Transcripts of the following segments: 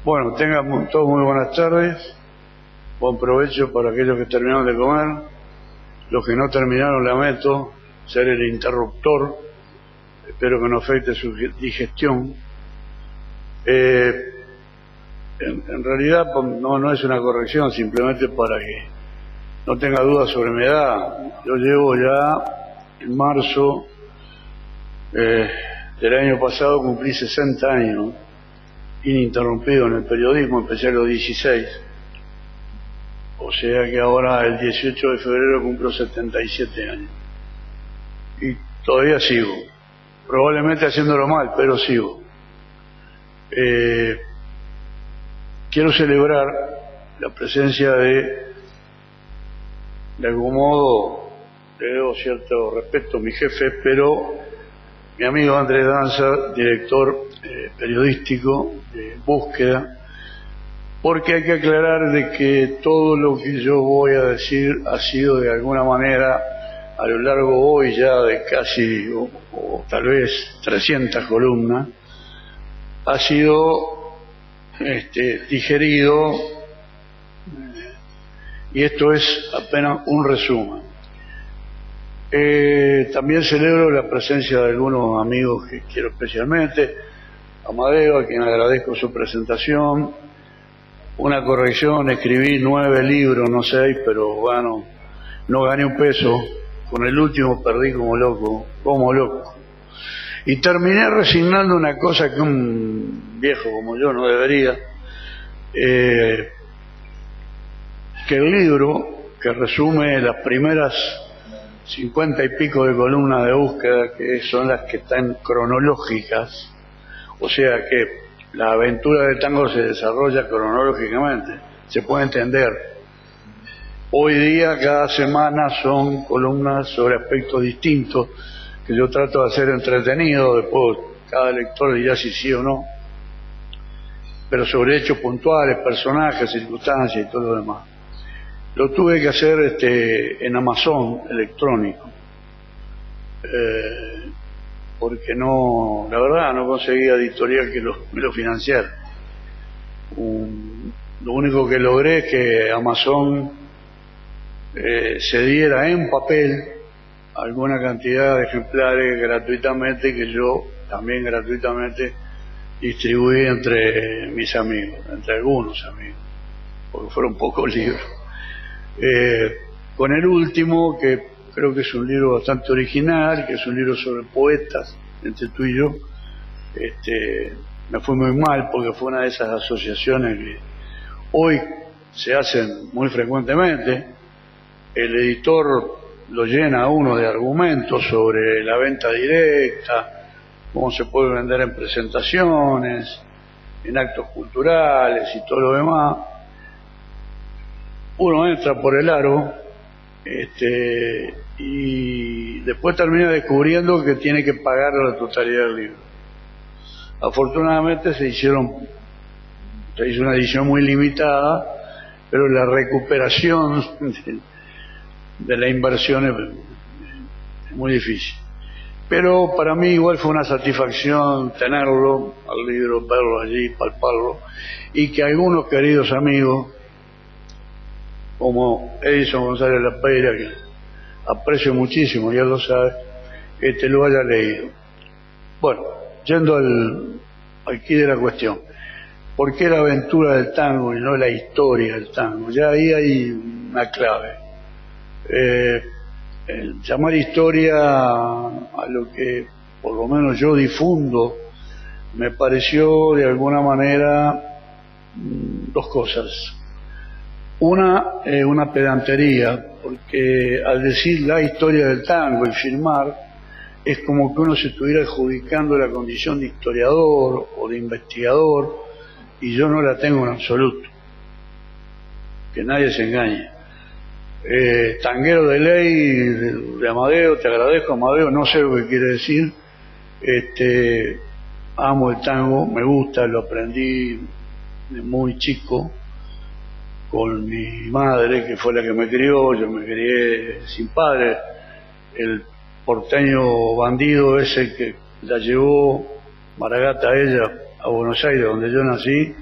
Bueno, tengan todos muy buenas tardes, buen provecho para aquellos que terminaron de comer, los que no terminaron lamento ser el interruptor, espero que no afecte su digestión. En realidad no es una corrección, simplemente para que no tenga dudas sobre mi edad. Yo llevo ya en marzo del año pasado, cumplí 60 años ininterrumpido en el periodismo, empecé a los 16, o sea que ahora el 18 de febrero cumplo 77 años y todavía sigo, probablemente haciéndolo mal, pero sigo. Quiero celebrar la presencia de algún modo, le debo cierto respeto a mi jefe, pero mi amigo Andrés Danza, director periodístico de Búsqueda, porque hay que aclarar de que todo lo que yo voy a decir ha sido de alguna manera, a lo largo hoy ya de casi o tal vez 300 columnas, ha sido digerido, y esto es apenas un resumen. También celebro la presencia de algunos amigos que quiero especialmente, Amadeo, a quien agradezco su presentación. Una corrección, escribí 9 libros, no 6, pero bueno, no gané un peso, con el último perdí como loco. Y terminé resignando una cosa que un viejo como yo no debería, que el libro, que resume las primeras 50 y pico de columnas de Búsqueda, que son las que están cronológicas, o sea que la aventura de Tango se desarrolla cronológicamente, se puede entender. Hoy día, cada semana, son columnas sobre aspectos distintos, que yo trato de hacer entretenido, después cada lector dirá si sí o no, pero sobre hechos puntuales, personajes, circunstancias y todo lo demás. Lo tuve que hacer en Amazon electrónico, porque no, la verdad no conseguía editorial que me lo financiara. Lo único que logré es que Amazon cediera en papel alguna cantidad de ejemplares gratuitamente, que yo también gratuitamente distribuí entre mis amigos, entre algunos amigos, porque fueron pocos libros. Con el último, que creo que es un libro bastante original, que es un libro sobre poetas, entre tú y yo, me fue muy mal, porque fue una de esas asociaciones que hoy se hacen muy frecuentemente. El editor lo llena a uno de argumentos sobre la venta directa, cómo se puede vender en presentaciones, en actos culturales y todo lo demás. Uno entra por el aro y después termina descubriendo que tiene que pagar la totalidad del libro. Afortunadamente se hizo una edición muy limitada, pero la recuperación de la inversión es muy difícil. Pero para mí igual fue una satisfacción tenerlo, al libro, verlo allí, palparlo, y que algunos queridos amigos, como Edison González Lapeira, que aprecio muchísimo, ya lo sabe, lo haya leído. Bueno, yendo al quid de la cuestión, ¿por qué la aventura del tango y no la historia del tango? Ya ahí hay una clave. Llamar historia a lo que por lo menos yo difundo me pareció de alguna manera dos cosas. Una pedantería, porque al decir la historia del tango y firmar, es como que uno se estuviera adjudicando la condición de historiador o de investigador, y yo no la tengo en absoluto. Que nadie se engañe. Tanguero de ley de Amadeo, te agradezco, Amadeo, no sé lo que quiere decir. Amo el tango, me gusta, lo aprendí de muy chico con mi madre, que fue la que me crió. Yo me crié sin padre. El porteño bandido ese que la llevó Maragata a ella a Buenos Aires, donde yo nací,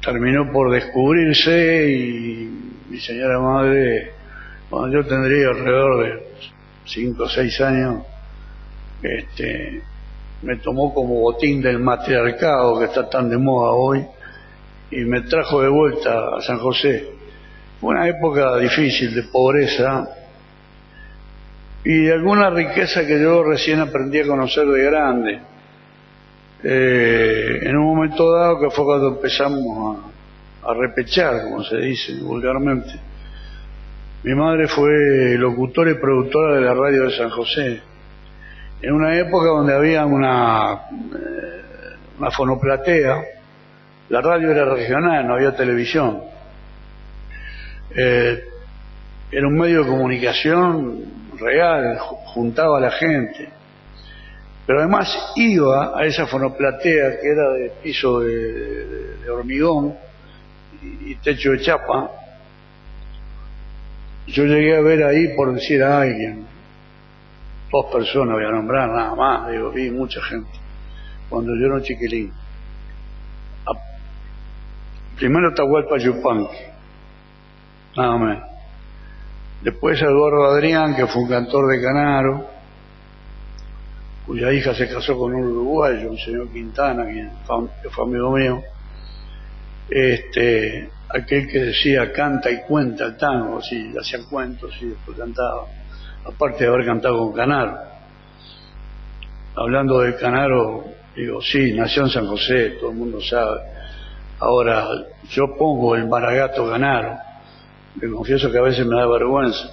terminó por descubrirse y mi señora madre, cuando yo tendría alrededor de 5 o 6 años, me tomó como botín del matriarcado que está tan de moda hoy y me trajo de vuelta a San José. Fue una época difícil de pobreza y de alguna riqueza que yo recién aprendí a conocer de grande. En un momento dado, que fue cuando empezamos a repechar, como se dice vulgarmente, mi madre fue locutora y productora de la radio de San José, en una época donde había una fonoplatea. La radio era regional, no había televisión. Era un medio de comunicación real, juntaba a la gente. Pero además iba a esa fonoplatea que era de piso de hormigón y techo de chapa. Yo llegué a ver ahí, por decir a alguien, 2 personas, voy a nombrar nada más, digo, vi mucha gente, cuando yo era un chiquilín. Primero Atahualpa Yupanqui, nada menos. Después Eduardo Adrián, que fue un cantor de Canaro, cuya hija se casó con un uruguayo, un señor Quintana, que fue amigo mío. Aquel que decía canta y cuenta el tango, así, hacía cuentos y después cantaba, aparte de haber cantado con Canaro. Hablando de Canaro, digo, sí, nació en San José, todo el mundo sabe. Ahora, yo pongo el Maragato Canaro, me confieso que a veces me da vergüenza,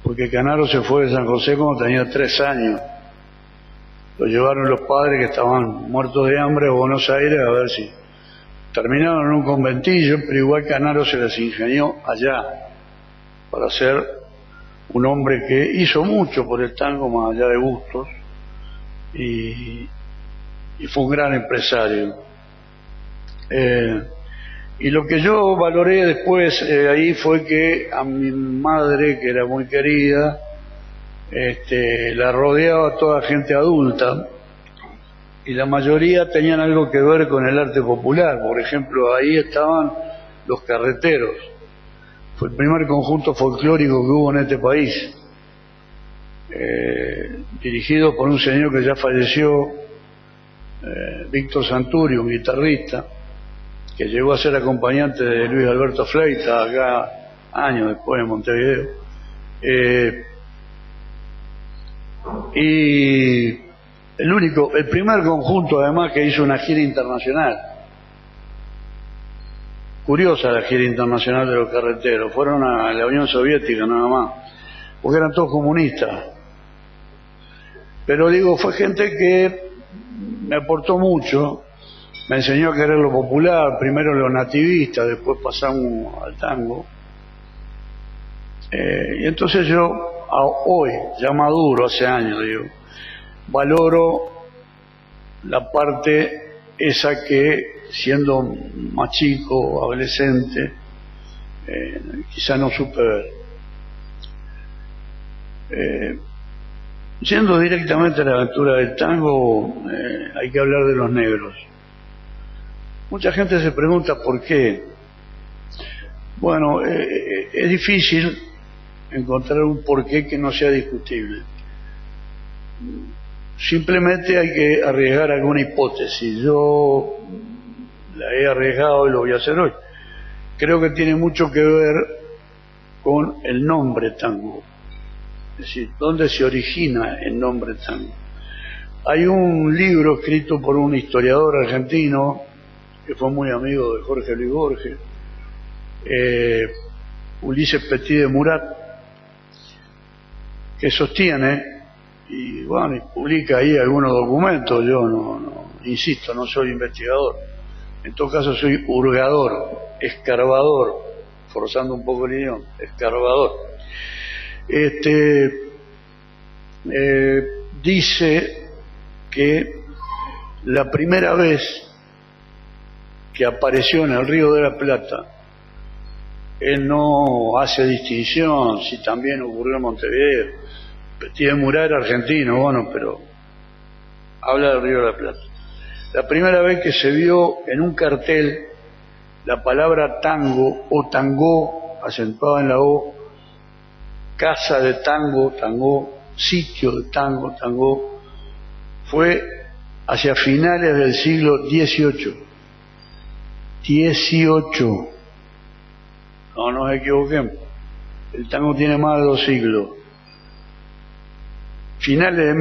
porque Canaro se fue de San José cuando tenía 3 años. Lo llevaron los padres que estaban muertos de hambre a Buenos Aires a ver si terminaron en un conventillo, pero igual Canaro se les ingenió allá para ser un hombre que hizo mucho por el tango más allá de gustos y fue un gran empresario. Y lo que yo valoré después ahí fue que a mi madre, que era muy querida, la rodeaba toda gente adulta y la mayoría tenían algo que ver con el arte popular. Por ejemplo, ahí estaban los carreteros. Fue el primer conjunto folclórico que hubo en este país, dirigido por un señor que ya falleció, Víctor Santuri, un guitarrista que llegó a ser acompañante de Luis Alberto Fleita acá años después en Montevideo. Y el primer conjunto además que hizo una gira internacional. Curiosa la gira internacional de los carreteros, fueron a la Unión Soviética nada más, porque eran todos comunistas. Pero digo, fue gente que me aportó mucho, me enseñó a querer lo popular, primero lo nativista, después pasamos al tango. Y entonces yo, hoy, ya maduro, hace años, digo, valoro la parte esa que, siendo más chico, adolescente, quizá no supe ver. Yendo directamente a la aventura del tango, hay que hablar de los negros. Mucha gente se pregunta por qué. Bueno, es difícil encontrar un porqué que no sea discutible. Simplemente hay que arriesgar alguna hipótesis. Yo la he arriesgado y lo voy a hacer hoy. Creo que tiene mucho que ver con el nombre tango. Es decir, ¿dónde se origina el nombre tango? Hay un libro escrito por un historiador argentino que fue muy amigo de Jorge Luis Borges, Ulises Petit de Murat, que sostiene y bueno, y publica ahí algunos documentos. Yo no insisto, no soy investigador, en todo caso soy hurgador, escarbador, forzando un poco el idioma, escarbador. Dice que la primera vez que apareció en el Río de la Plata, él no hace distinción si también ocurrió en Montevideo. Petit de Murat era argentino, bueno, pero habla del Río de la Plata. la primera vez que se vio en un cartel la palabra tango o tangó, acentuada en la O, casa de tango, tangó, sitio de tango, tangó, fue hacia finales del siglo XVIII. No nos equivoquemos. El tango tiene más de 2 siglos. Finales de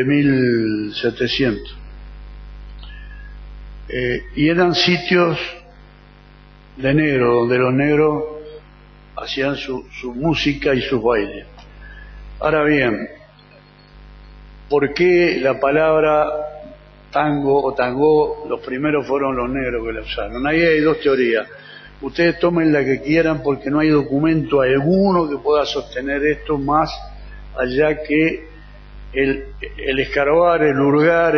1700. Y eran sitios de negros, donde los negros hacían su música y sus bailes. Ahora bien, ¿por qué la palabra tango o tangó, los primeros fueron los negros que la usaron? Ahí hay 2 teorías. Ustedes tomen la que quieran porque no hay documento alguno que pueda sostener esto más allá que el escarbar, el hurgar,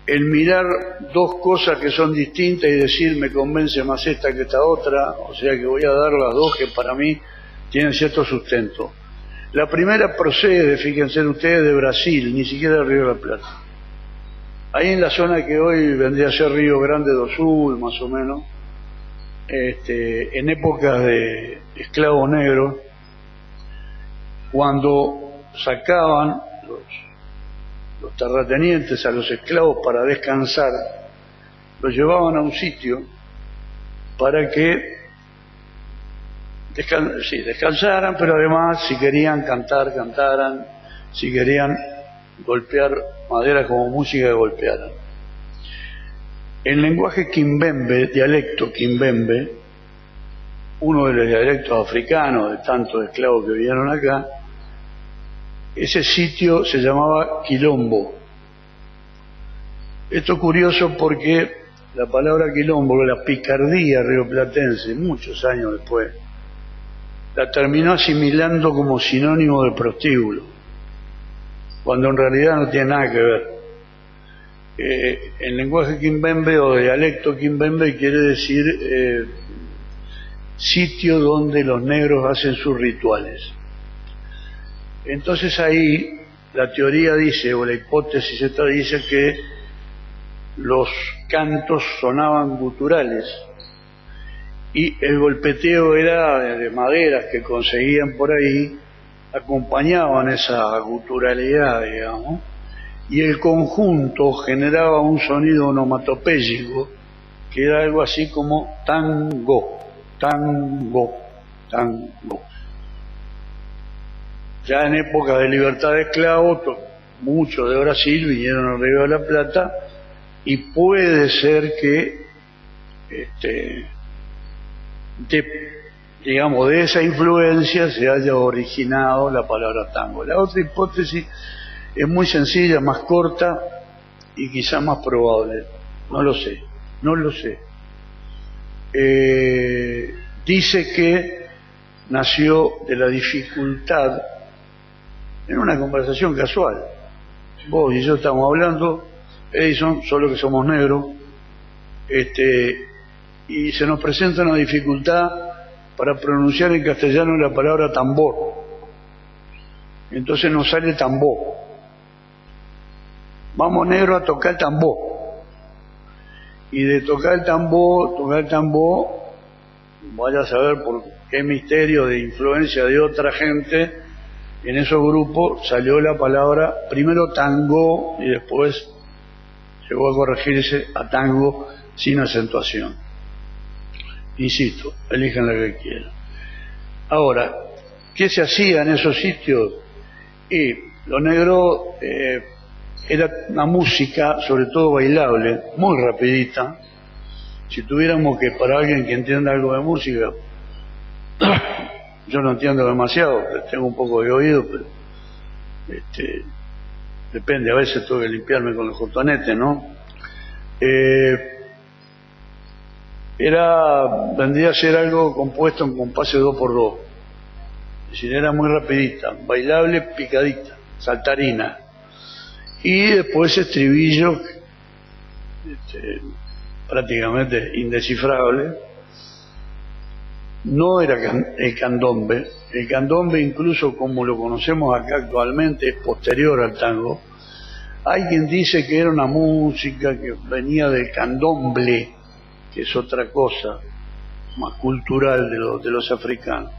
el mirar 2 cosas que son distintas y decir me convence más esta que esta otra, o sea que voy a dar las 2 que para mí tienen cierto sustento. La primera procede, fíjense ustedes, de Brasil, ni siquiera de Río de la Plata. Ahí en la zona que hoy vendría a ser Río Grande do Sul, más o menos, en épocas de esclavos negros, cuando sacaban los terratenientes a los esclavos para descansar, los llevaban a un sitio para que descansaran, pero además si querían cantar, cantaran, si querían golpear madera como música, que golpearan. El lenguaje quimbembe, dialecto quimbembe, uno de los dialectos africanos de tantos esclavos que vinieron acá, ese sitio se llamaba Quilombo. Esto es curioso porque la palabra quilombo, la picardía rioplatense, muchos años después, la terminó asimilando como sinónimo de prostíbulo, cuando en realidad no tiene nada que ver. El lenguaje quimbembe o dialecto quimbembe quiere decir sitio donde los negros hacen sus rituales. Entonces ahí la teoría dice, o la hipótesis esta dice que los cantos sonaban guturales y el golpeteo era de maderas que conseguían por ahí, acompañaban esa guturalidad, digamos, y el conjunto generaba un sonido onomatopéyico que era algo así como tango, tango, tango. Ya en época de libertad de esclavos, muchos de Brasil vinieron al Río de la Plata y puede ser que de esa influencia se haya originado la palabra tango. La otra hipótesis es muy sencilla, más corta y quizá más probable. No lo sé. Dice que nació de la dificultad, en una conversación casual. Vos y yo estamos hablando, Edison, solo que somos negros, y se nos presenta una dificultad para pronunciar en castellano la palabra tambor. Entonces nos sale tambor. Vamos negro a tocar el tambor. Y de tocar el tambor, vaya a saber por qué misterio de influencia de otra gente, en esos grupos salió la palabra, primero tango y después llegó a corregirse a tango sin acentuación. Insisto, elijan la que quieran. Ahora, ¿qué se hacía en esos sitios? Y lo negro era una música, sobre todo bailable, muy rapidita. Si tuviéramos que, para alguien que entienda algo de música, yo no entiendo demasiado, tengo un poco de oído, pero depende, a veces tengo que limpiarme con los cotonetes, ¿no? Vendría a ser algo compuesto en compás de 2x2, es decir, era muy rapidita, bailable, picadita, saltarina, y después estribillo prácticamente indescifrable. No era el candombe. El candombe, incluso como lo conocemos acá actualmente, es posterior al tango, Hay quien dice que era una música que venía del candomblé, que es otra cosa más cultural de los africanos.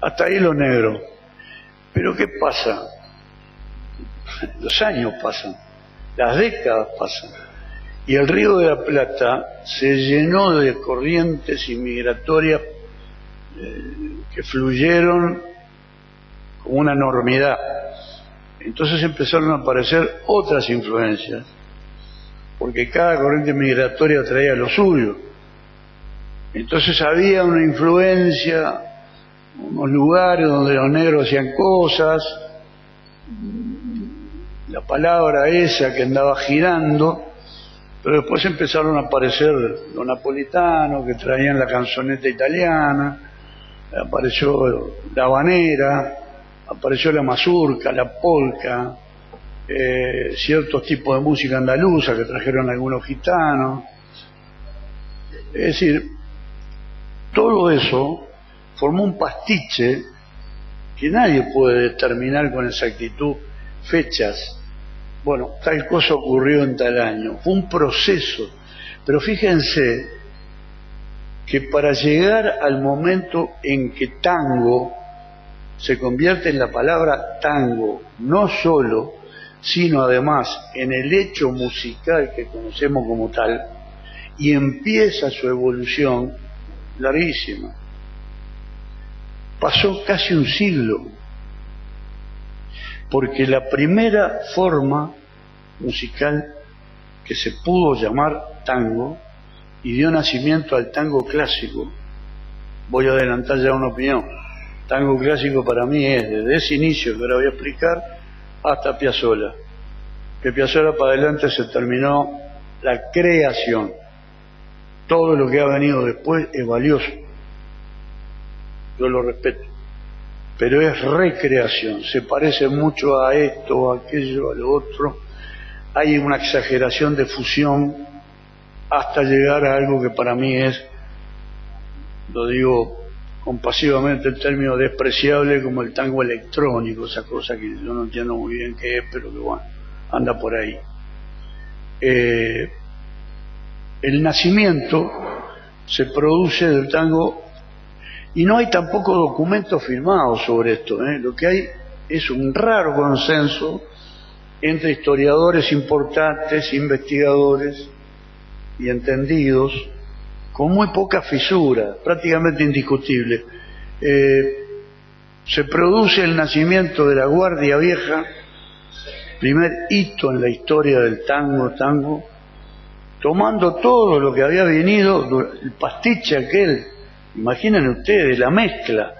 Hasta ahí lo negro. Pero ¿qué pasa? Los años pasan, las décadas pasan, y el Río de la Plata se llenó de corrientes inmigratorias que fluyeron como una enormidad. Entonces empezaron a aparecer otras influencias, porque cada corriente migratoria traía lo suyo. Entonces había una influencia, unos lugares donde los negros hacían cosas, la palabra esa que andaba girando, pero después empezaron a aparecer los napolitanos que traían la canzoneta italiana, apareció la habanera, apareció la mazurca, la polka, ciertos tipos de música andaluza que trajeron algunos gitanos. Es decir, todo eso formó un pastiche que nadie puede determinar con exactitud fechas. Bueno, tal cosa ocurrió en tal año. Fue un proceso. Pero fíjense que para llegar al momento en que tango se convierte en la palabra tango, no solo, sino además en el hecho musical que conocemos como tal, y empieza su evolución larguísima. Pasó casi un siglo, porque la primera forma musical que se pudo llamar tango y dio nacimiento al tango clásico. Voy a adelantar ya una opinión. Tango clásico para mí es desde ese inicio que ahora voy a explicar hasta Piazzolla. De Piazzolla para adelante se terminó la creación. Todo lo que ha venido después es valioso. Yo lo respeto. Pero es recreación, se parece mucho a esto, a aquello, a lo otro. Hay una exageración de fusión hasta llegar a algo que para mí es, lo digo compasivamente, el término despreciable, como el tango electrónico, esa cosa que yo no entiendo muy bien qué es, pero que bueno, anda por ahí. El nacimiento se produce del tango. Y no hay tampoco documentos firmados sobre esto, ¿eh? Lo que hay es un raro consenso entre historiadores importantes, investigadores y entendidos, con muy poca fisura, prácticamente indiscutible. Se produce el nacimiento de la Guardia Vieja, primer hito en la historia del tango, tomando todo lo que había venido, el pastiche aquel. Imaginen ustedes la mezcla.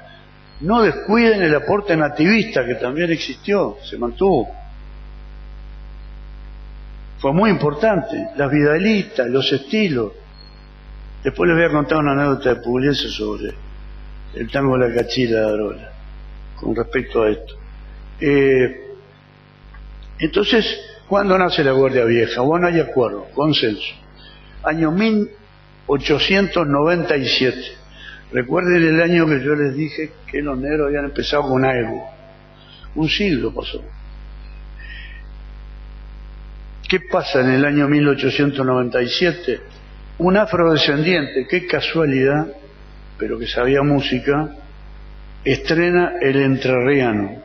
No descuiden el aporte nativista que también existió, se mantuvo. Fue muy importante. Las vidalistas, los estilos. Después les voy a contar una anécdota de Pugliese sobre el tango de la Cachila de Arola, con respecto a esto. Entonces, ¿cuándo nace la Guardia Vieja? Bueno, hay acuerdo, consenso. Año 1897. Recuerden el año que yo les dije que los negros habían empezado con algo. Un siglo pasó. ¿Qué pasa en el año 1897? Un afrodescendiente, qué casualidad, pero que sabía música, estrena El Entrerriano,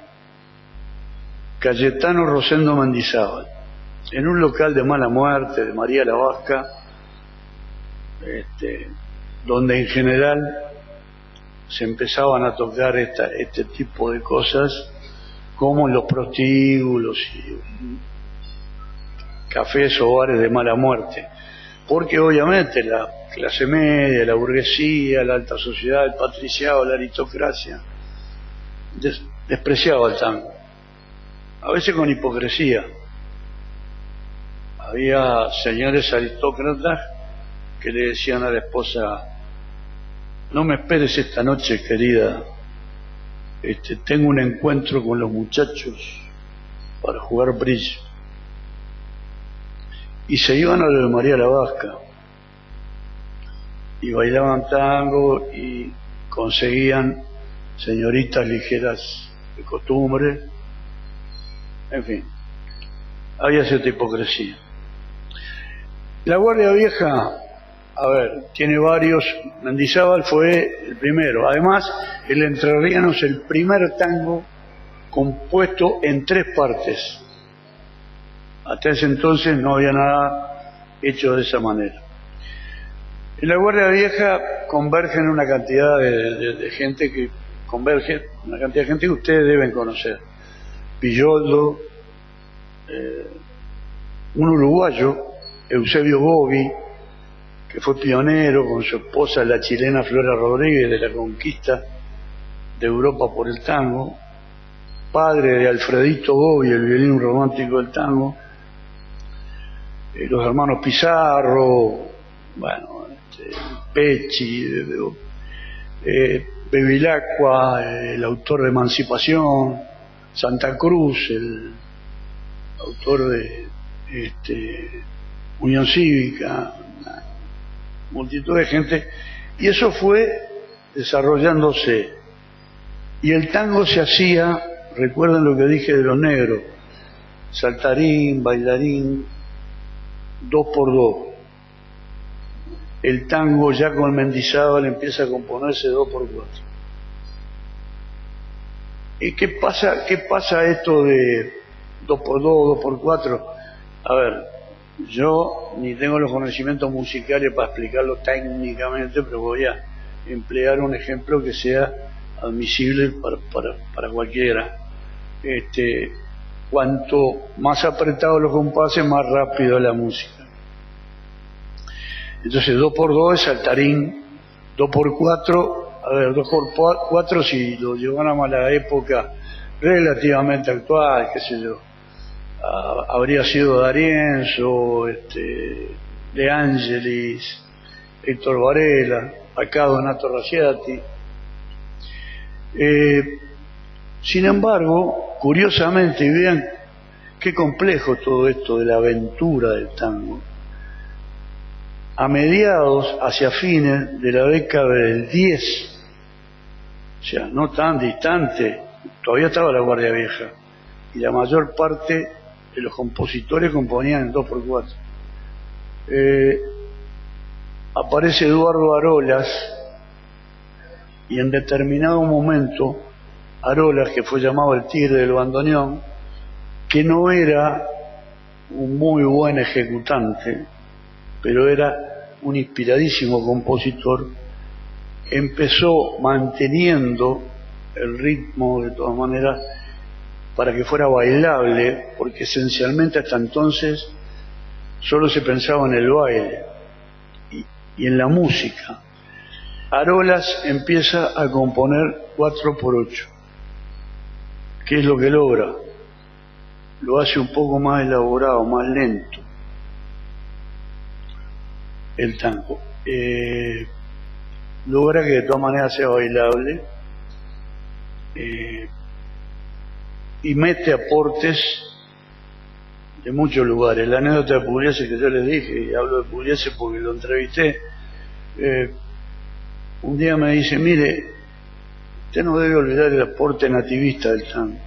Cayetano Rosendo Mendizábal, en un local de Mala Muerte, de María la Vasca, donde en general se empezaban a tocar este tipo de cosas, como en los prostíbulos y cafés o bares de Mala Muerte, porque obviamente la clase media, la burguesía, la alta sociedad, el patriciado, la aristocracia despreciaba el tango, a veces con hipocresía. Había señores aristócratas que le decían a la esposa: no me esperes esta noche, querida, tengo un encuentro con los muchachos para jugar bridge. Y se iban a lo de María la Vasca y bailaban tango y conseguían señoritas ligeras de costumbre En fin, había cierta hipocresía. La Guardia Vieja, a ver, tiene varios. Mendizábal fue el primero. Además, el entrerriano es el primer tango compuesto en 3 partes. Hasta ese entonces no había nada hecho de esa manera. En la Guardia Vieja convergen una cantidad de gente que converge, una cantidad de gente que ustedes deben conocer. Villoldo, un uruguayo, Eusebio Gobi, que fue pionero con su esposa, la chilena Flora Rodríguez, de la conquista de Europa por el tango, padre de Alfredito Gobi, el violín romántico del tango, los hermanos Pizarro, bueno, Pecci, Bevilacqua, el autor de Emancipación, Santa Cruz, el autor de Unión Cívica, una multitud de gente, y eso fue desarrollándose. Y el tango se hacía, recuerden lo que dije de los negros, saltarín, bailarín, 2 por 2. El tango ya con Mendizábal empieza a componerse 2 por 4. ¿Y qué pasa esto de 2 por 2, 2 por 4? A ver, yo ni tengo los conocimientos musicales para explicarlo técnicamente, pero voy a emplear un ejemplo que sea admisible para cualquiera. Cuanto más apretados los compases, más rápido la música. Entonces 2 por 2 es saltarín, 2 por 4, a ver, 2 por 4 si lo lleváramos a la época relativamente actual, qué sé yo, habría sido D'Arienzo, De Angelis, Héctor Varela, acá Donato Raciati. Sin embargo, curiosamente, y vean qué complejo todo esto de la aventura del tango, a mediados, hacia fines de la década del 10, o sea, no tan distante, todavía estaba la Guardia Vieja, y la mayor parte de los compositores componían en 2 por 4. Aparece Eduardo Arolas, y en determinado momento, Arolas, que fue llamado el Tigre del Bandoneón, que no era un muy buen ejecutante, pero era un inspiradísimo compositor, empezó manteniendo el ritmo de todas maneras para que fuera bailable, porque esencialmente hasta entonces solo se pensaba en el baile y en la música. Arolas empieza a componer 4 por 8. ¿Qué es lo que logra? Lo hace un poco más elaborado, más lento, el tango. Logra que de todas maneras sea bailable, y mete aportes de muchos lugares. La anécdota de Pugliese que yo les dije, y hablo de Pugliese porque lo entrevisté, un día me dice: mire, usted no debe olvidar el aporte nativista del tango.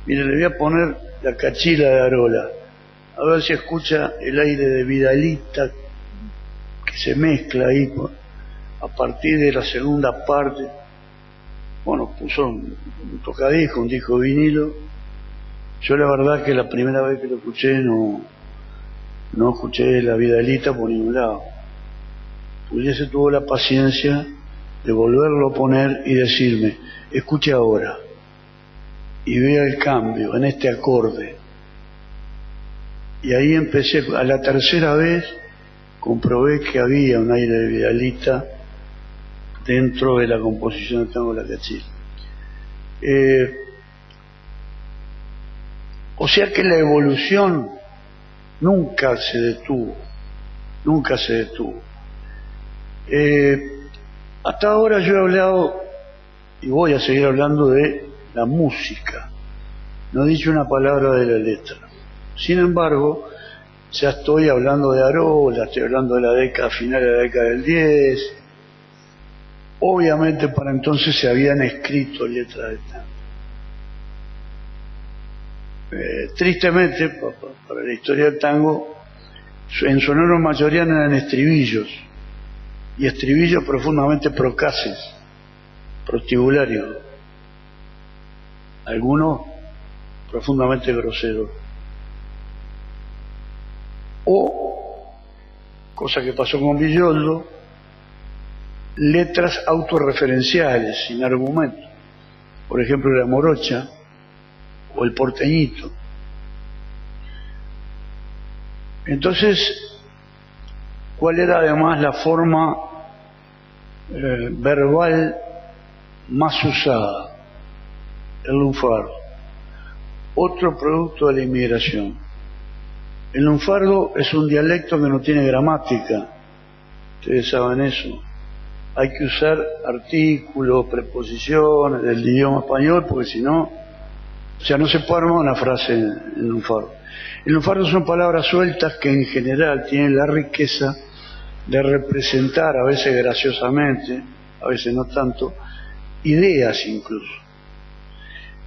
Mire, le voy a poner la cachila de Arola, a ver si escucha el aire de Vidalita que se mezcla ahí a partir de la segunda parte. Bueno, puso un tocadisco, un disco de vinilo. Yo la verdad que la primera vez que lo escuché no escuché la Vidalita por ningún lado. Pugliese tuvo la paciencia de volverlo a poner y decirme: escuche ahora y vea el cambio en este acorde. Y ahí empecé, a la tercera vez comprobé que había un aire de Vidalita dentro de la composición del tango La Cachila. O sea que la evolución nunca se detuvo. Hasta ahora yo he hablado, y voy a seguir hablando, de la música. No he dicho una palabra de la letra. Sin embargo, ya estoy hablando de Arola, estoy hablando de la década final de la década del 10. Obviamente para entonces se habían escrito letras de tango. Tristemente, para la historia del tango, en su enorme mayoría no eran estribillos, y estribillos profundamente procaces, prostibularios, algunos profundamente groseros. O, cosa que pasó con Villoldo, letras autorreferenciales, sin argumento. Por ejemplo, la morocha o el porteñito. Entonces, ¿cuál era además la forma verbal más usada? El lunfardo, otro producto de la inmigración. El lunfardo es un dialecto que no tiene gramática, ustedes saben eso. Hay que usar artículos, preposiciones del idioma español, porque si no, o sea, no se puede armar una frase en lunfardo. El lunfardo son palabras sueltas que en general tienen la riqueza de representar, a veces graciosamente, a veces no tanto, ideas incluso.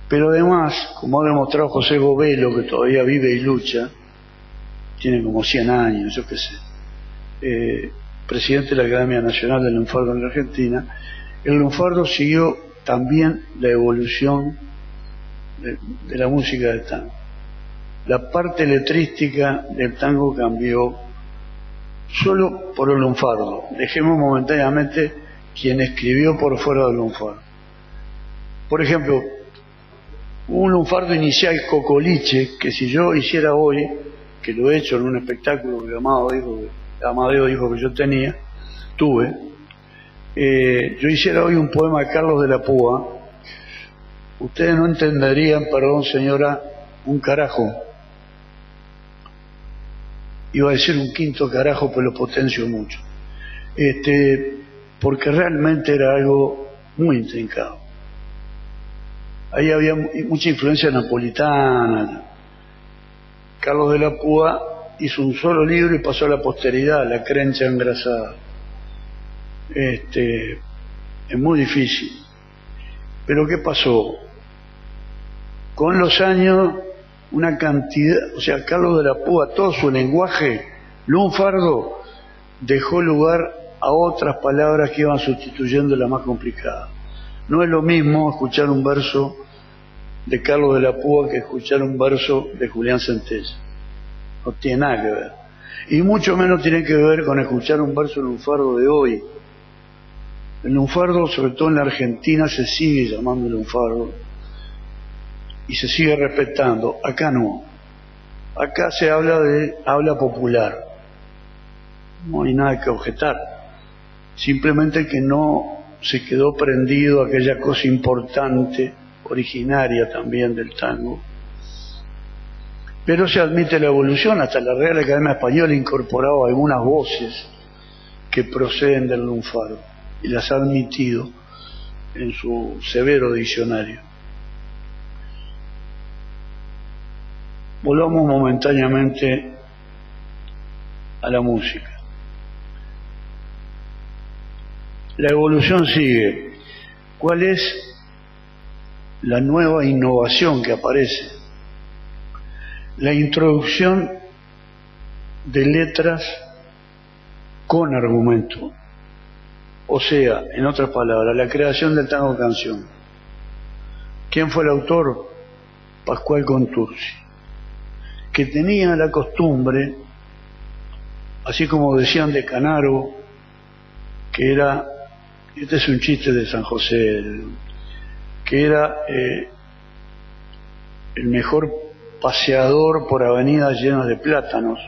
Pero además, como ha demostrado José Govelo, que todavía vive y lucha, tiene como 100 años, yo qué sé, presidente de la Academia Nacional del Lunfardo en la Argentina, el lunfardo siguió también la evolución de la música del tango. La parte letrística del tango cambió solo por el lunfardo. Dejemos momentáneamente quien escribió por fuera del lunfardo. Por ejemplo, un lunfardo inicial cocoliche, que si yo hiciera hoy, que lo he hecho en un espectáculo que Amadeo dijo que yo tuve, yo hiciera hoy un poema de Carlos de la Púa, ustedes no entenderían, perdón señora, un carajo. Iba a decir un quinto carajo, pero lo potencio mucho. Porque realmente era algo muy intrincado. Ahí había mucha influencia napolitana. Carlos de la Púa hizo un solo libro y pasó a la posteridad, La Crencha Engrasada. Es muy difícil. Pero ¿qué pasó? Con los años, una cantidad, o sea, Carlos de la Púa, todo su lenguaje lunfardo dejó lugar a otras palabras que iban sustituyendo la más complicada. No es lo mismo escuchar un verso de Carlos de la Púa que escuchar un verso de Julián Centella. No tiene nada que ver. Y mucho menos tiene que ver con escuchar un verso lunfardo de hoy. El lunfardo, sobre todo en la Argentina, se sigue llamando lunfardo y se sigue respetando. Acá no. Acá se habla de habla popular. No hay nada que objetar. Simplemente que no se quedó prendido aquella cosa importante, originaria también del tango. Pero se admite la evolución. Hasta la Real Academia Española ha incorporado algunas voces que proceden del lunfardo y las ha admitido en su severo diccionario. Volvamos momentáneamente a la música. La evolución sigue. ¿Cuál es la nueva innovación que aparece? La introducción de letras con argumento. O sea, en otras palabras, la creación del tango canción. ¿Quién fue el autor? Pascual Contursi, que tenía la costumbre, así como decían de Canaro, que era, este es un chiste de San José, que era el mejor paseador por avenidas llenas de plátanos,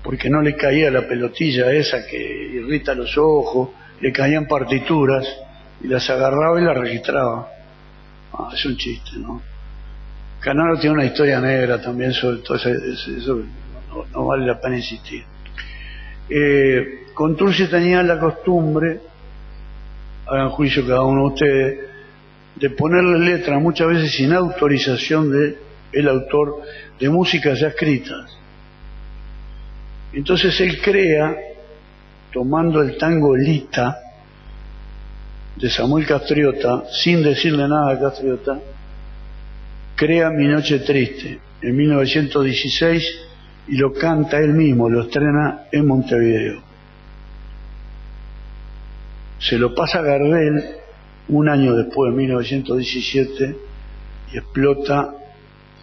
porque no le caía la pelotilla esa que irrita los ojos, le caían partituras y las agarraba y las registraba. Es un chiste, ¿no? Canaro tiene una historia negra también sobre todo eso no vale la pena insistir. Contursi tenía la costumbre, hagan juicio cada uno de ustedes, de ponerle letra muchas veces sin autorización del autor de músicas ya escritas. Entonces él crea, tomando el tango Lita de Samuel Castriota, sin decirle nada a Castriota, crea Mi Noche Triste en 1916 y lo canta él mismo, lo estrena en Montevideo. Se lo pasa a Gardel un año después, en 1917, y explota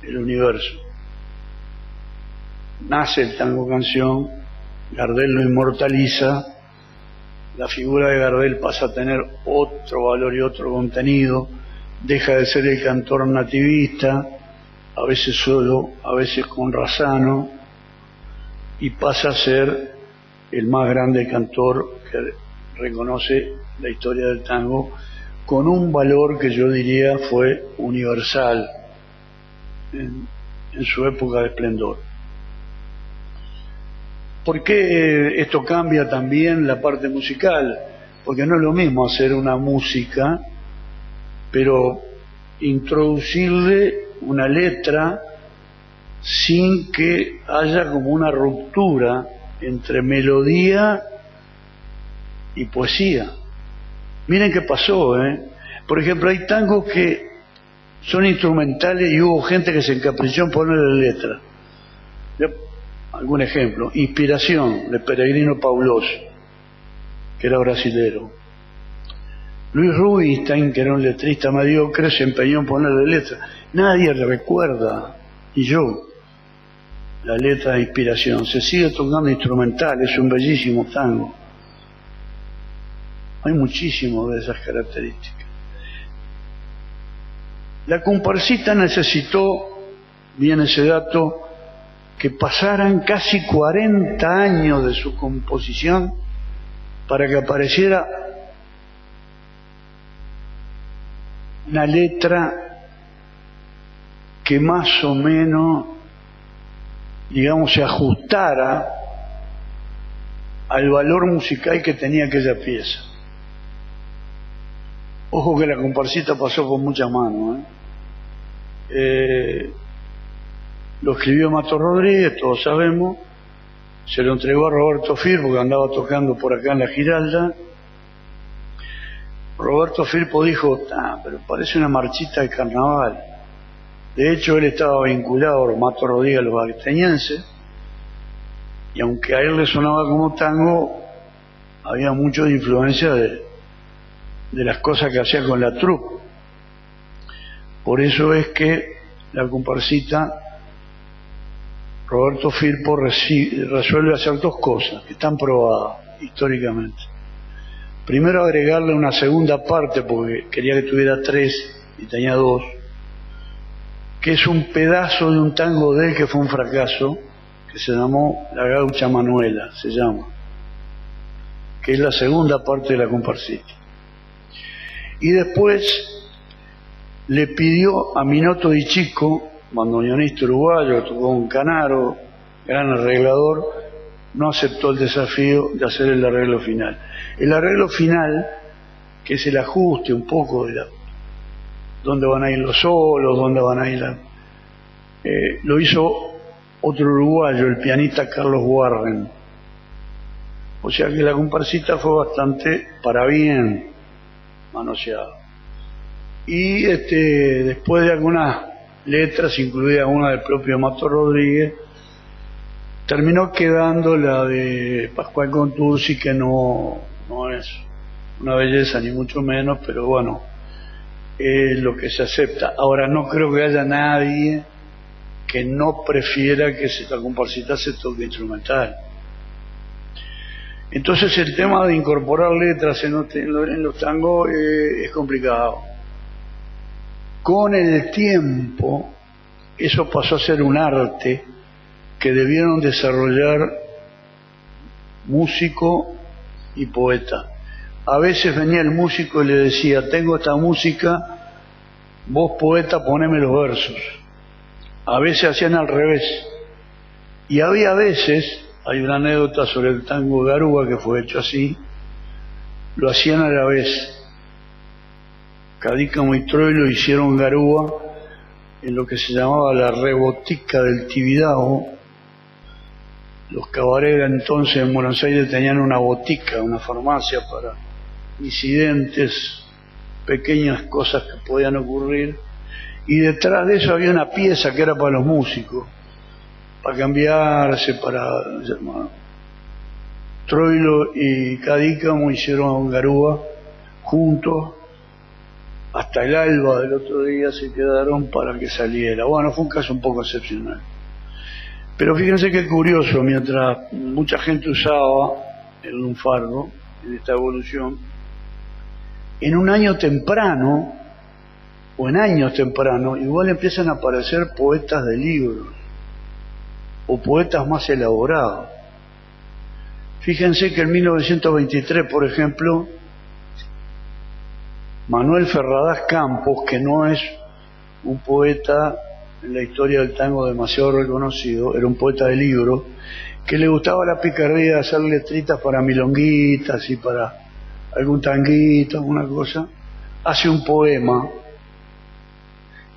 el universo. Nace el tango canción, Gardel lo inmortaliza, la figura de Gardel pasa a tener otro valor y otro contenido, deja de ser el cantor nativista, a veces solo, a veces con Razzano, y pasa a ser el más grande cantor que reconoce la historia del tango, con un valor que yo diría fue universal en su época de esplendor. ¿Por qué esto cambia también la parte musical? Porque no es lo mismo hacer una música, pero introducirle una letra sin que haya como una ruptura entre melodía y poesía. Miren qué pasó, Por ejemplo, hay tangos que son instrumentales y hubo gente que se encaprichó en ponerle letra. Algún ejemplo: Inspiración, de Peregrino Paulos, que era brasilero. Luis Rubinstein, que era un letrista mediocre, se empeñó en ponerle letra. Nadie le recuerda, y yo, la letra de Inspiración. Se sigue tocando instrumental, es un bellísimo tango. Hay muchísimos de esas características. La comparsita necesitó, bien ese dato, que pasaran casi 40 años de su composición para que apareciera una letra que más o menos, digamos, se ajustara al valor musical que tenía aquella pieza. Ojo que la comparsita pasó con muchas manos, Lo escribió Mato Rodríguez, todos sabemos, se lo entregó a Roberto Firpo, que andaba tocando por acá en la Giralda. Roberto Firpo dijo: pero parece una marchita de carnaval. De hecho, él estaba vinculado a Mato Rodríguez, a los baqueñenses, y aunque a él le sonaba como tango, había mucho de influencia de las cosas que hacía con la troupe. Por eso es que la comparsita, Roberto Firpo resuelve hacer dos cosas que están probadas históricamente. Primero, agregarle una segunda parte, porque quería que tuviera 3 y tenía 2, que es un pedazo de un tango de él que fue un fracaso, que se llamó La Gaucha Manuela, se llama, que es la segunda parte de la comparsita. Y después le pidió a Minoto Di Chico, bandoneonista uruguayo, tocó con Canaro, gran arreglador, no aceptó el desafío de hacer el arreglo final. El arreglo final, que es el ajuste un poco de dónde van a ir los solos, dónde van a ir lo hizo otro uruguayo, el pianista Carlos Warren. O sea que la comparsita fue bastante para bien manoseada. Y después de algunas letras, incluida una del propio Mato Rodríguez, terminó quedando la de Pascual Contursi, que no es una belleza ni mucho menos, pero bueno, es lo que se acepta. Ahora, no creo que haya nadie que no prefiera que la comparsita se toque instrumental. Entonces el tema de incorporar letras en los tangos es complicado. Con el tiempo eso pasó a ser un arte que debieron desarrollar músico y poeta. A veces venía el músico y le decía: tengo esta música, vos poeta poneme los versos. A veces hacían al revés. Y había veces, hay una anécdota sobre el tango Garúa que fue hecho así, lo hacían a la vez. Cadícamo y Troilo hicieron Garúa en lo que se llamaba la Rebotica del Tibidabo. Los cabarets entonces en Buenos Aires tenían una botica, una farmacia para incidentes, pequeñas cosas que podían ocurrir, y detrás de eso había una pieza que era para los músicos, para cambiarse, bueno, Troilo y Cadícamo hicieron garúa juntos, hasta el alba del otro día se quedaron para que saliera. Bueno, fue un caso un poco excepcional. Pero fíjense qué curioso, mientras mucha gente usaba el lunfardo en esta evolución, en un año temprano, o en años tempranos, igual empiezan a aparecer poetas de libros, o poetas más elaborados. Fíjense que en 1923, por ejemplo, Manuel Ferradas Campos, que no es un poeta en la historia del tango demasiado reconocido, era un poeta de libros, que le gustaba la picardía de hacer letritas para milonguitas y para algún tanguito, alguna cosa, hace un poema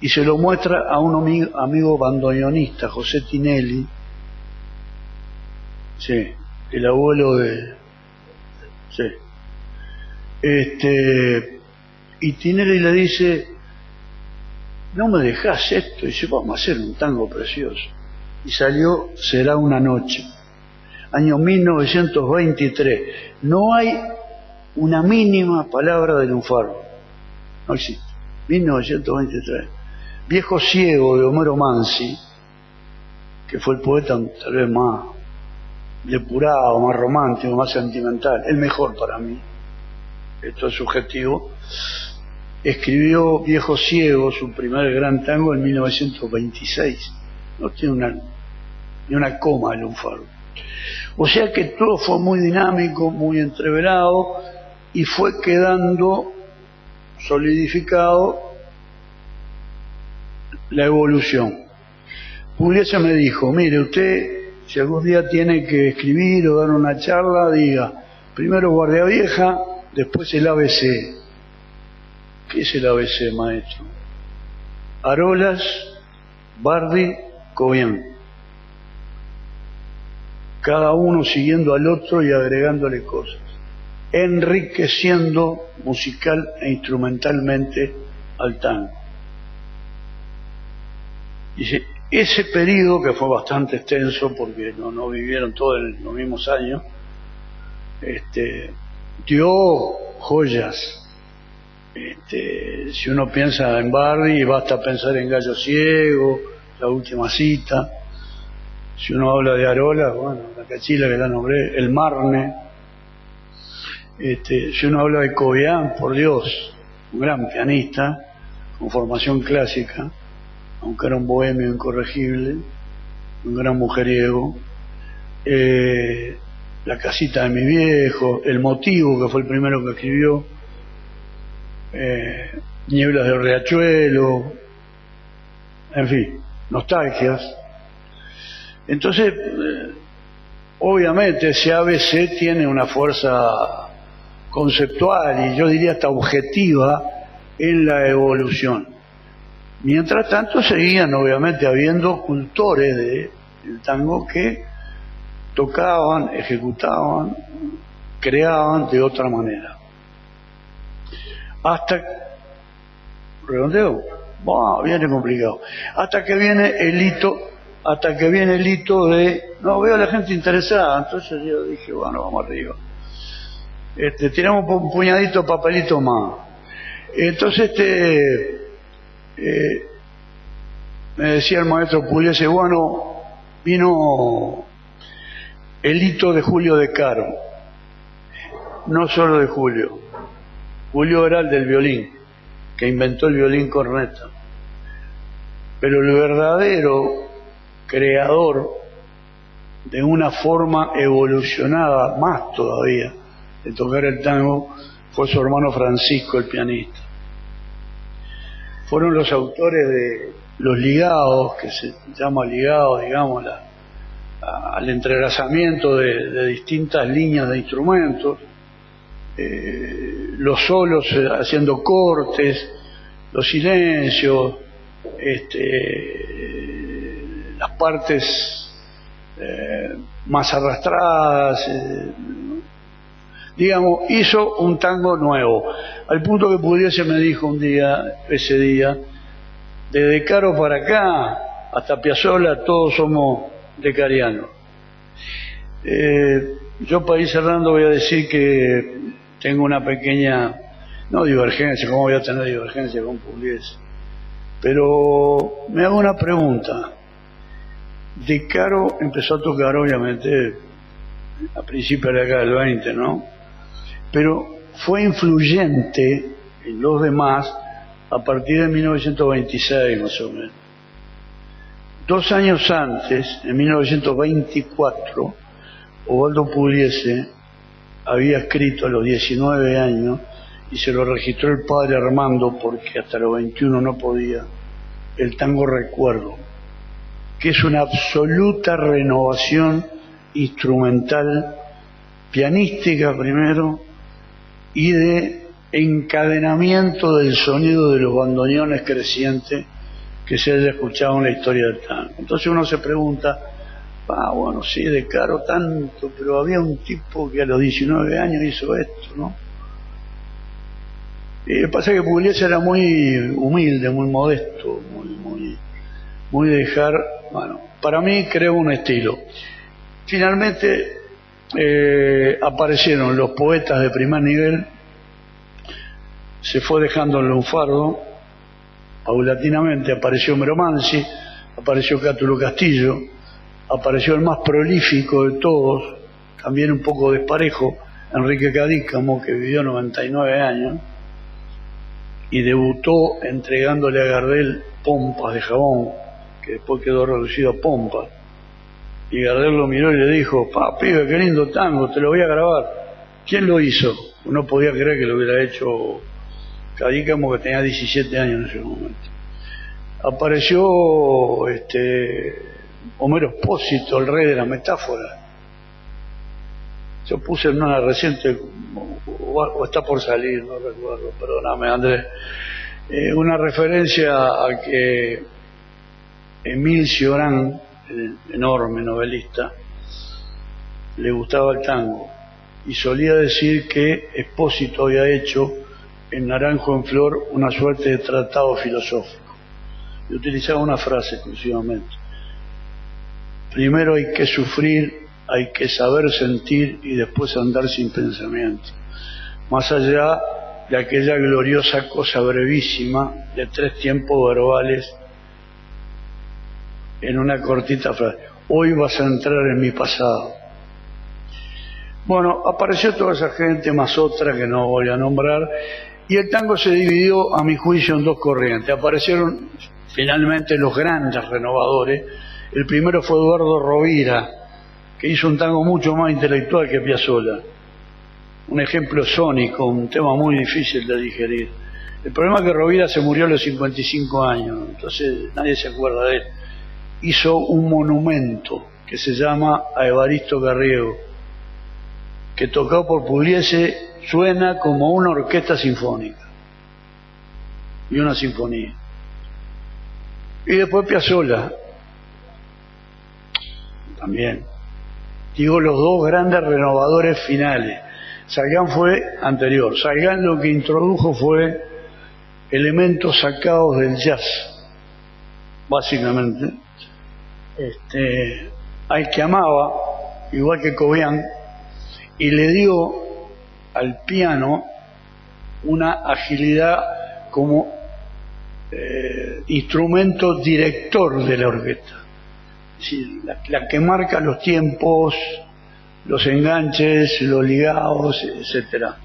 y se lo muestra a un amigo bandoneonista, José Tinelli, sí, el abuelo de... sí. Y Tinelli le dice, no me dejás esto, y dice, vamos a hacer un tango precioso. Y salió Será una noche, año 1923. No hay una mínima palabra de lunfardo, no existe. 1923. Viejo ciego de Homero Mansi, que fue el poeta tal vez más depurado, más romántico, más sentimental, el mejor para mí, esto es subjetivo, escribió Viejo ciego, su primer gran tango, en 1926. No tiene ni una coma el lunfardo. O sea que todo fue muy dinámico, muy entreverado, y fue quedando solidificado la evolución. Pugliese me dijo, mire, usted, si algún día tiene que escribir o dar una charla, diga, primero Guardia Vieja, después el ABC. ¿Qué es el ABC, maestro? Arolas, Bardi, Cobian. Cada uno siguiendo al otro y agregándole cosas, enriqueciendo musical e instrumentalmente al tango. Dice, ese periodo, que fue bastante extenso porque no vivieron todos los mismos años, dio joyas. Si uno piensa en Bardi, basta pensar en Gallo Ciego, La Última Cita. Si uno habla de Arola, bueno, la Cachila que la nombré, el Marne. Si uno habla de Cobian, por Dios, un gran pianista con formación clásica, aunque era un bohemio incorregible, un gran mujeriego. La casita de mi viejo, El motivo, que fue el primero que escribió, Nieblas del Riachuelo, en fin, nostalgias. Entonces, obviamente ese ABC tiene una fuerza conceptual y yo diría hasta objetiva en la evolución. Mientras tanto seguían obviamente habiendo cultores del tango que tocaban, ejecutaban, creaban de otra manera. Hasta, redondeo, viene complicado, hasta que viene el hito de, no veo a la gente interesada, entonces yo dije, bueno, vamos arriba. Tiramos un puñadito de papelito más. Entonces me decía el maestro Pugliese, bueno, vino el hito de Julio De Caro, no solo de Julio era el del violín, que inventó el violín corneta, pero el verdadero creador de una forma evolucionada más todavía de tocar el tango fue su hermano Francisco, el pianista. Fueron los autores de los ligados, que se llama ligados, digamos, al entrelazamiento de distintas líneas de instrumentos, los solos haciendo cortes, los silencios, las partes más arrastradas, digamos, hizo un tango nuevo, al punto que Pugliese me dijo ese día, Desde Caro para acá, hasta Piazzolla, todos somos decarianos. Yo para ir cerrando voy a decir que tengo una pequeña, no divergencia, ¿cómo voy a tener divergencia con Pugliese? Pero me hago una pregunta. De Caro empezó a tocar obviamente a principios de la década del 20, ¿no? Pero fue influyente en los demás a partir de 1926 más o menos. 2 años antes, en 1924, Osvaldo Pugliese había escrito a los 19 años y se lo registró el padre Armando porque hasta los 21 no podía, el tango Recuerdo, que es una absoluta renovación instrumental, pianística primero, y de encadenamiento del sonido de los bandoneones creciente que se haya escuchado en la historia del tango. Entonces uno se pregunta, bueno, sí, de Caro tanto, pero había un tipo que a los 19 años hizo esto, ¿no? Y pasa que Pugliese era muy humilde, muy modesto, muy dejar, bueno, para mí creó un estilo. Finalmente aparecieron los poetas de primer nivel, se fue dejando el lunfardo, paulatinamente apareció Meromansi, apareció Cátulo Castillo, apareció el más prolífico de todos, también un poco desparejo, Enrique Cadícamo, que vivió 99 años y debutó entregándole a Gardel pompas de jabón, que después quedó reducido a pompas, y Gardel lo miró y le dijo, pibe, qué lindo tango, te lo voy a grabar. ¿Quién lo hizo? Uno podía creer que lo hubiera hecho Cadícamo, que tenía 17 años en ese momento. Apareció Homero Espósito, el rey de la metáfora. Yo puse en una reciente, o está por salir, no recuerdo, perdóname Andrés, una referencia a que Emil Cioran, el enorme novelista, le gustaba el tango y solía decir que Espósito había hecho en Naranjo en Flor una suerte de tratado filosófico y utilizaba una frase exclusivamente: primero hay que sufrir, hay que saber sentir y después andar sin pensamiento, más allá de aquella gloriosa cosa brevísima de 3 tiempos verbales en una cortita frase: hoy vas a entrar en mi pasado. Bueno, apareció toda esa gente más otra que no voy a nombrar, y el tango se dividió, a mi juicio, en 2 corrientes. Aparecieron finalmente los grandes renovadores. El primero fue Eduardo Rovira, que hizo un tango mucho más intelectual que Piazzolla, un ejemplo sónico, un tema muy difícil de digerir. El problema es que Rovira se murió a los 55 años, entonces nadie se acuerda de él. Hizo un monumento que se llama A Evaristo Garriego, que tocado por Pugliese suena como una orquesta sinfónica y una sinfonía. Y después Piazzolla también. Digo, los 2 grandes renovadores finales. Salgán fue anterior. Salgán lo que introdujo fue elementos sacados del jazz, básicamente, al que amaba, igual que Cobian, y le dio al piano una agilidad como instrumento director de la orquesta. Es decir, la que marca los tiempos, los enganches, los ligados, etcétera.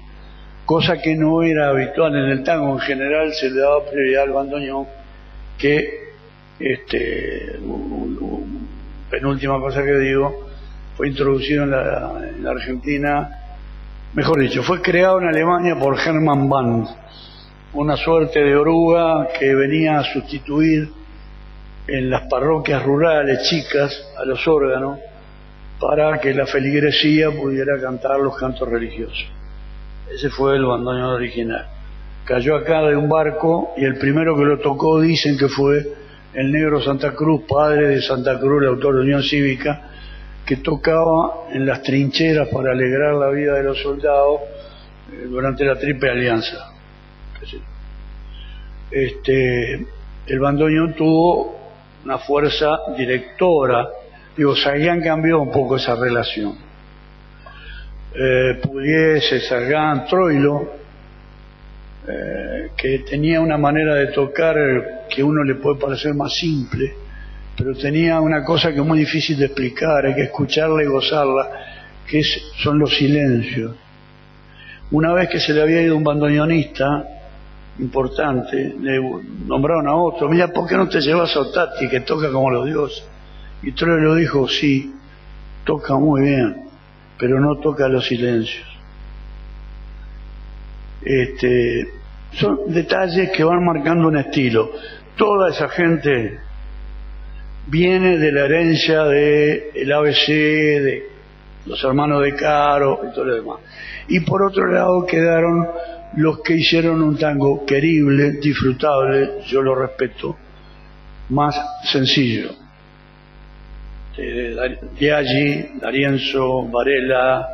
Cosa que no era habitual en el tango. En general se le daba prioridad al bandoneón, que penúltima cosa que digo, fue introducido en la Argentina, mejor dicho, fue creado en Alemania por Hermann Band, una suerte de oruga que venía a sustituir en las parroquias rurales chicas a los órganos para que la feligresía pudiera cantar los cantos religiosos. Ese fue el bandoneón original. Cayó acá de un barco y el primero que lo tocó dicen que fue el negro Santa Cruz, padre de Santa Cruz, el autor de Unión Cívica, que tocaba en las trincheras para alegrar la vida de los soldados durante la Triple Alianza. el bandoneón tuvo una fuerza directora. Digo, Sagan cambió un poco esa relación. Pugliese, Sagan, Troilo, que tenía una manera de tocar que a uno le puede parecer más simple, pero tenía una cosa que es muy difícil de explicar, hay que escucharla y gozarla, que son los silencios. Una vez que se le había ido un bandoneonista importante, le nombraron a otro: mira, ¿por qué no te llevas a Otati, que toca como los dioses? Y Troilo dijo: sí, toca muy bien, pero no toca los silencios. Son detalles que van marcando un estilo. Toda esa gente viene de la herencia del ABC, de los hermanos de Caro y todo lo demás. Y por otro lado quedaron los que hicieron un tango querible, disfrutable, yo lo respeto, más sencillo. Biaggi, D'Arienzo, Varela,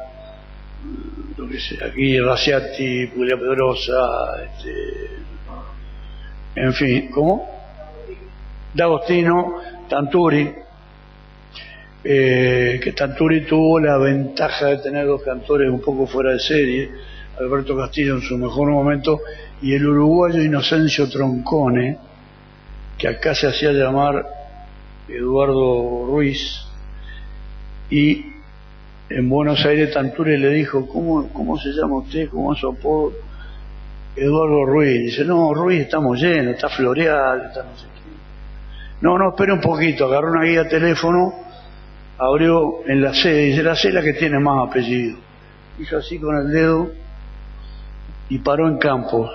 lo que sea, aquí Raciati, Puglia Pedrosa, en fin, ¿cómo? D'Agostino, Tanturi, que Tanturi tuvo la ventaja de tener dos cantores un poco fuera de serie, Alberto Castillo en su mejor momento, y el uruguayo Inocencio Troncone, que acá se hacía llamar Eduardo Ruiz, y en Buenos Aires Tanturi le dijo: ¿Cómo se llama usted? ¿Cómo es su apodo? Eduardo Ruiz. Dice: no, Ruiz, estamos llenos, está Floreal, está no sé qué. No, espere un poquito. Agarró una guía de teléfono, abrió en la C, dice: la C es la que tiene más apellido. Hizo así con el dedo y paró en Campos.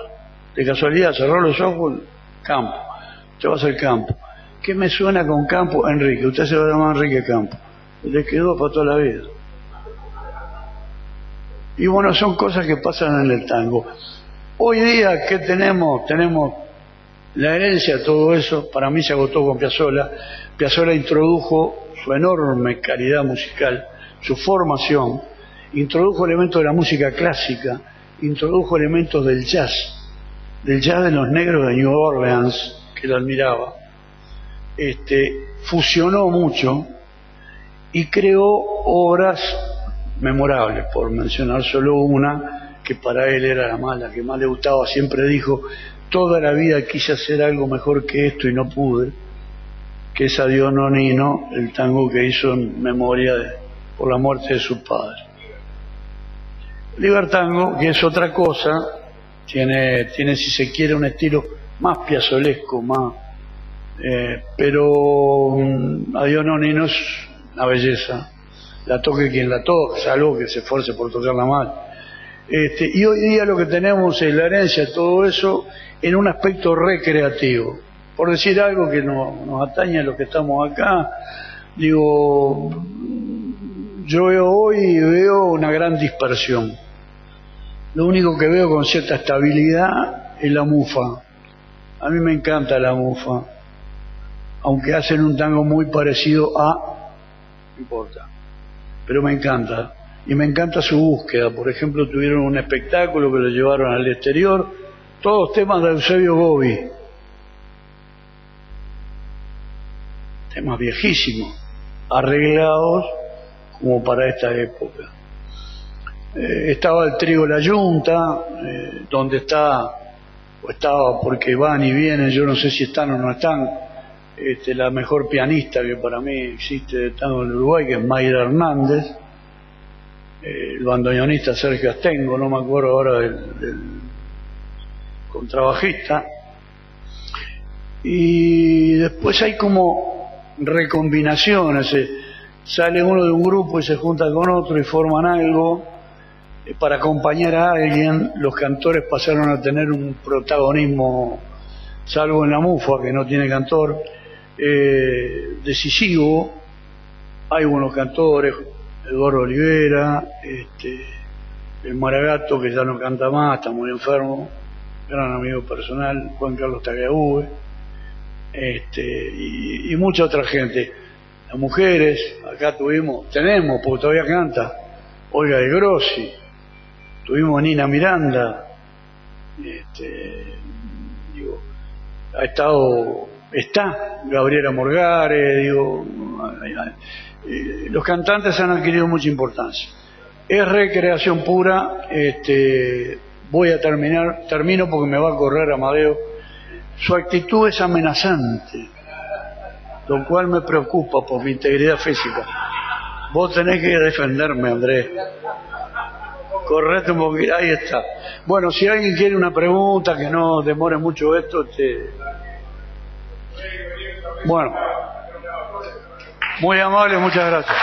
De casualidad cerró los ojos, Campos. Te vas al Campo. ¿Qué me suena con Campo? Enrique. Usted se va a llamar Enrique Campos. Le quedó para toda la vida. Y bueno, son cosas que pasan en el tango. Hoy día, ¿qué tenemos? Tenemos la herencia de todo eso. Para mí se agotó con Piazzolla. Piazzolla introdujo su enorme calidad musical, su formación, introdujo elementos de la música clásica, introdujo elementos del jazz de los negros de New Orleans, que lo admiraba. Fusionó mucho y creó obras memorables, por mencionar solo una, que para él era la que más le gustaba. Siempre dijo: toda la vida quise hacer algo mejor que esto y no pude, que es Adiós Nonino, el tango que hizo en memoria por la muerte de su padre. Libertango, que es otra cosa, tiene si se quiere un estilo más piazzolesco, más pero Adiós Nonino es una belleza, la toque quien la toque, salvo que se esfuerce por tocarla mal. Y hoy día lo que tenemos es la herencia de todo eso en un aspecto recreativo. Por decir algo que nos atañe a los que estamos acá, digo, yo veo una gran dispersión. Lo único que veo con cierta estabilidad es la mufa. A mí me encanta la mufa, aunque hacen un tango muy parecido a... no importa, pero me encanta. Y me encanta su búsqueda. Por ejemplo, tuvieron un espectáculo que lo llevaron al exterior, todos temas de Eusebio Gobi, temas viejísimos, arreglados como para esta época. Estaba el trío La Yunta, donde está, o estaba, porque van y vienen, yo no sé si están o no están, la mejor pianista que para mí existe de tango en Uruguay, que es Mayra Hernández, el bandoneonista Sergio Astengo, no me acuerdo ahora del contrabajista. Y después hay como recombinaciones, sale uno de un grupo y se junta con otro y forman algo para acompañar a alguien. Los cantores pasaron a tener un protagonismo, salvo en la mufa, que no tiene cantor, decisivo. Hay buenos cantores, Eduardo Olivera, el Maragato, que ya no canta más, está muy enfermo, gran amigo personal, Juan Carlos Tagliabue, y mucha otra gente. Las mujeres, acá tenemos, porque todavía canta, Olga de Grossi, tuvimos Nina Miranda, está Gabriela Morgare, digo, los cantantes han adquirido mucha importancia. Es recreación pura. Voy a termino porque me va a correr Amadeo. Su actitud es amenazante, lo cual me preocupa por mi integridad física. Vos tenés que defenderme, Andrés. Correte un poquito, ahí está. Bueno, si alguien quiere una pregunta, que no demore mucho esto, bueno, muy amable, muchas gracias.